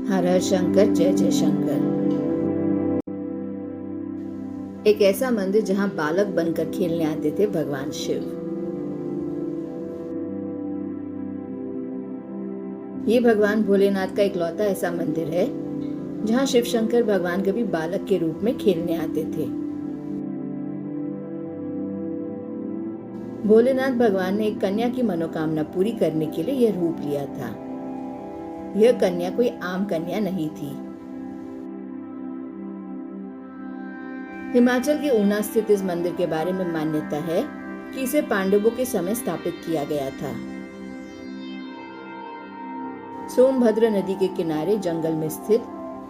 हर हर शंकर, जय जय शंकर। एक ऐसा मंदिर जहां बालक बनकर खेलने आते थे भगवान शिव। ये भगवान भोलेनाथ का इकलौता ऐसा मंदिर है जहां शिव शंकर भगवान कभी बालक के रूप में खेलने आते थे। भोलेनाथ भगवान ने एक कन्या की मनोकामना पूरी करने के लिए यह रूप लिया था। यह कन्या कोई आम कन्या नहीं थी। हिमाचल के ऊना स्थित इस मंदिर के बारे में मान्यता है कि इसे पांडवों के समय स्थापित किया गया था। सोमभद्र नदी के किनारे जंगल में स्थित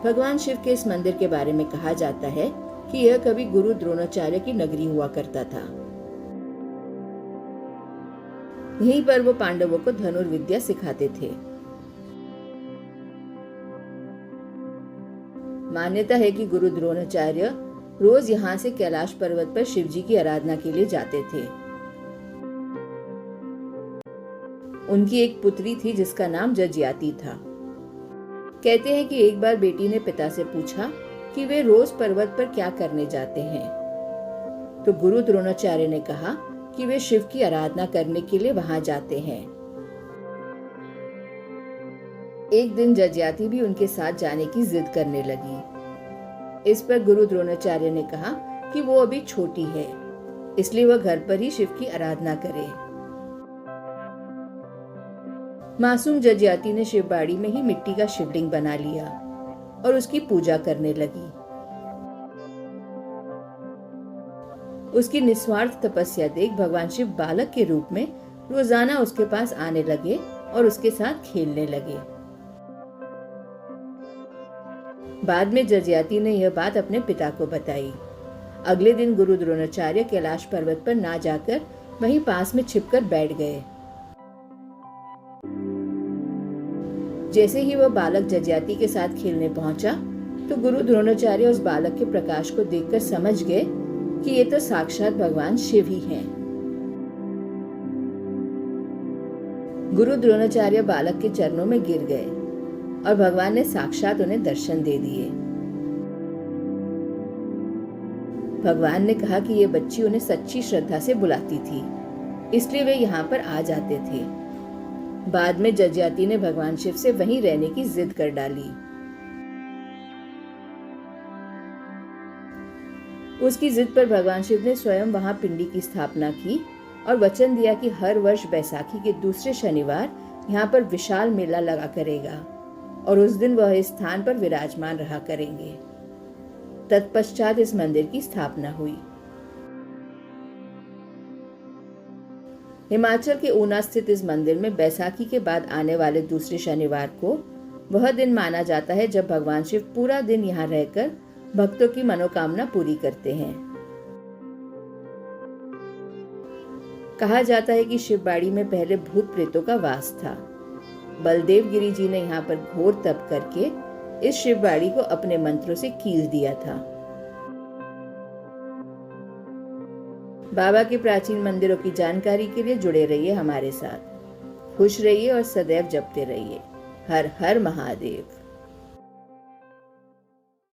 भगवान शिव के इस मंदिर के बारे में कहा जाता है कि यह कभी गुरु द्रोणाचार्य की नगरी हुआ करता था। यहीं पर वो पांडवों को धनुर्विद्या सिखाते थे। मान्यता है कि गुरु द्रोणाचार्य रोज यहाँ से कैलाश पर्वत पर शिव जी की आराधना के लिए जाते थे। उनकी एक पुत्री थी जिसका नाम जजयाति था। कहते हैं कि एक बार बेटी ने पिता से पूछा कि वे रोज पर्वत पर क्या करने जाते हैं, तो गुरु द्रोणाचार्य ने कहा कि वे शिव की आराधना करने के लिए वहां जाते हैं। एक दिन जजयाति भी उनके साथ जाने की जिद करने लगी। इस पर गुरु द्रोणाचार्य ने कहा कि वो अभी छोटी है, इसलिए वह घर पर ही शिव की आराधना करे। मासूम जजयाति ने शिवबाड़ी में ही मिट्टी का शिवलिंग बना लिया और उसकी पूजा करने लगी। उसकी निस्वार्थ तपस्या देख भगवान शिव बालक के रूप में रोजाना उसके पास आने लगे और उसके साथ खेलने लगे। बाद में जजयाति ने यह बात अपने पिता को बताई। अगले दिन गुरु द्रोणाचार्य कैलाश पर्वत पर ना जाकर वहीं पास में छिपकर बैठ गए। जैसे ही वह बालक जजयाति के साथ खेलने पहुंचा तो गुरु द्रोणाचार्य उस बालक के प्रकाश को देखकर समझ गए कि ये तो साक्षात भगवान शिव ही हैं। गुरु द्रोणाचार्य बालक के चरणों में गिर गए और भगवान ने साक्षात उन्हें दर्शन दे दिए। भगवान ने कहा कि ये बच्ची उन्हें सच्ची श्रद्धा से बुलाती थी, इसलिए वे यहाँ पर आ जाते थे। बाद में जजयाति ने भगवान शिव से वहीं रहने की जिद कर डाली। उसकी जिद पर भगवान शिव ने स्वयं वहां पिंडी की स्थापना की और वचन दिया कि हर वर्ष बैसाखी के दूसरे शनिवार यहाँ पर विशाल मेला लगा करेगा और उस दिन वह इस स्थान पर विराजमान रहा करेंगे। तत्पश्चात इस मंदिर की स्थापना हुई। हिमाचल के ऊना स्थित इस मंदिर में बैसाखी के बाद आने वाले दूसरे शनिवार को वह दिन माना जाता है जब भगवान शिव पूरा दिन यहाँ रहकर भक्तों की मनोकामना पूरी करते हैं। कहा जाता है कि शिवबाड़ी में पहले भूत प्रेतों का वास था। बलदेव गिरी जी ने यहाँ पर घोर तप करके इस शिवबाड़ी को अपने मंत्रों से कील दिया था। बाबा के प्राचीन मंदिरों की जानकारी के लिए जुड़े रहिए हमारे साथ। खुश रहिए और सदैव जपते रहिए। हर हर महादेव।